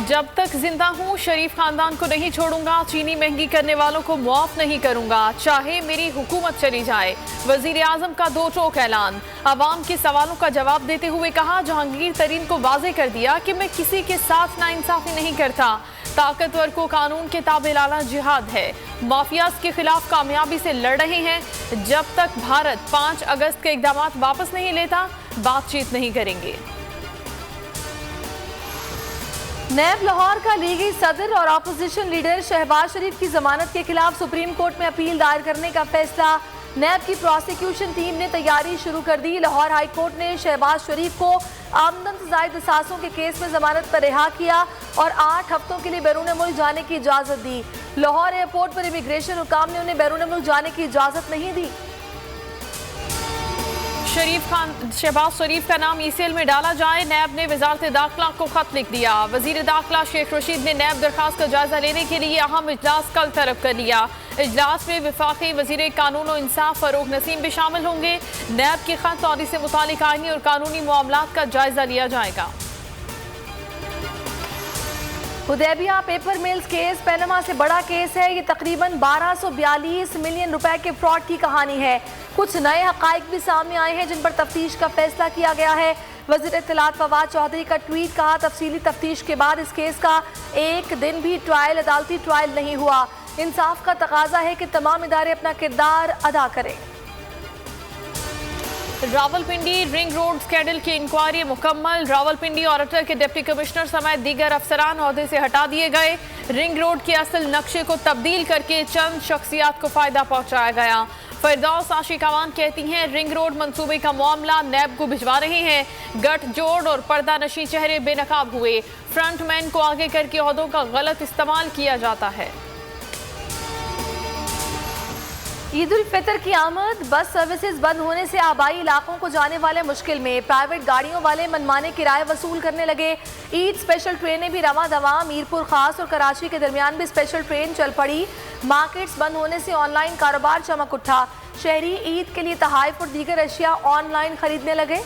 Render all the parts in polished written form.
जब तक जिंदा हूँ शरीफ खानदान को नहीं छोड़ूंगा, चीनी महंगी करने वालों को मुआफ नहीं करूंगा, चाहे मेरी हुकूमत चली जाए। वजीर आजम का दो टोक ऐलान। अवाम के सवालों का जवाब देते हुए कहा, जहांगीर तरीन को वाजे कर दिया कि मैं किसी के साथ नाइंसाफी नहीं करता। ताकतवर को कानून के ताबे लाना जिहाद है। माफियाज के खिलाफ कामयाबी से लड़ रहे हैं। जब तक भारत 5 अगस्त के इकदाम वापस नहीं लेता, बातचीत नहीं करेंगे। नैब लाहौर का लीगी सदर और अपोजिशन लीडर शहबाज शरीफ की जमानत के खिलाफ सुप्रीम कोर्ट में अपील दायर करने का फैसला। नैब की प्रोसिक्यूशन टीम ने तैयारी शुरू कर दी। लाहौर हाई कोर्ट ने शहबाज शरीफ को आमदन से जायद असासों के केस में जमानत पर रिहा किया और 8 हफ्तों के लिए बैरून मुल्क जाने की इजाजत दी। लाहौर एयरपोर्ट पर इमिग्रेशन हुकाम ने उन्हें बैरून मुल्क जाने की इजाजत नहीं दी। शहबाज शरीफ का नाम ईसीएल में डाला जाए, नैब ने वजारत दाखिला को खत लिख दिया। वजीर दाखिला शेख रशीद ने नैब दरखास्त का जायजा लेने के लिए अहम इजलास कल तलब कर लिया। इजलास में वफाकी वजीर कानून और इंसाफ फरूख नसीम भी शामिल होंगे। नैब के खत और इससे मुतालिक आईनी और कानूनी मामलात का जायजा लिया जाएगा। Hudaibiya paper mills case Panama से बड़ा केस है। ये तकरीबन 1242 मिलियन रुपए के फ्रॉड की कहानी है। कुछ नए हकाइक भी सामने आए हैं जिन पर तफ्तीश का फैसला किया गया है। वज़ीर इत्तलात फवाद चौधरी का ट्वीट कहा, तफसीली तफ्तीश के बाद इस केस का एक दिन भी अदालती ट्रायल नहीं हुआ। इंसाफ का तकाजा है कि तमाम इदारे अपना किरदार अदा करें। रावलपिंडी रिंग रोड स्कैंडल की इंक्वायरी मुकम्मल। रावलपिंडी ऑडिटर के डिप्टी कमिश्नर समेत दीगर अफसरान ओहदे से हटा दिए गए। रिंग रोड के असल नक्शे को तब्दील करके चंद शख्सियात को फायदा पहुंचाया गया। फिरदौस आशिकावान कहती हैं, रिंग रोड मंसूबे का मामला नैब को भिजवा रहे हैं। गठजोड़ और पर्दा नशी चेहरे बेनकाब हुए। फ्रंटमैन को आगे करके ओहदों का गलत इस्तेमाल किया जाता है। ईद उल फितर की आमद, बस सर्विसेज बंद होने से आबाई इलाकों को जाने वाले मुश्किल में। प्राइवेट गाड़ियों वाले मनमाने किराए वसूल करने लगे। ईद स्पेशल ट्रेनें भी रवां दवा। मीरपुर खास और कराची के दरमियान भी स्पेशल ट्रेन चल पड़ी। मार्केट्स बंद होने से ऑनलाइन कारोबार चमक उठा। शहरी ईद के लिए तहाइफ और दीगर अशिया ऑनलाइन खरीदने लगे।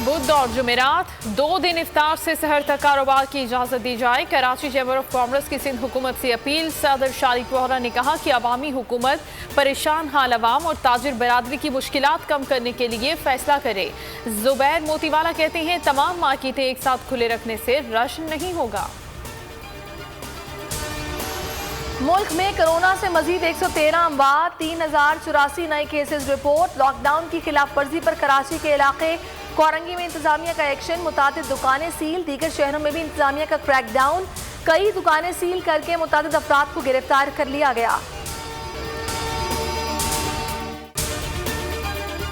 बुध और जुमेरात 2 दिन इफ्तार से सहर तक कारोबार की इजाजत दी जाए। कराची चैम्बर ऑफ कॉमर्स की सिंध हुकूमत से अपील। सदर शारिक वोहरा ने कहा कि अवामी हुकूमत परेशान हाल अवाम और ताजिर बरादरी की मुश्किलात कम करने के लिए फैसला करे। जुबैर मोतीवाला कहते हैं, तमाम मार्केटें एक साथ खुले रखने से रश नहीं होगा। मुल्क में कोरोना से मजीद 113 अमवात, 3084 नए केसेस रिपोर्ट। लॉकडाउन की खिलाफ वर्जी पर कराची के इलाके कोरंगी में इंतजामिया का एक्शन। मुतादिद दुकानें सील। दीगर शहरों में भी इंतजामिया का क्रैकडाउन। कई दुकानें सील करके मुतादिद अफराद को गिरफ्तार कर लिया गया।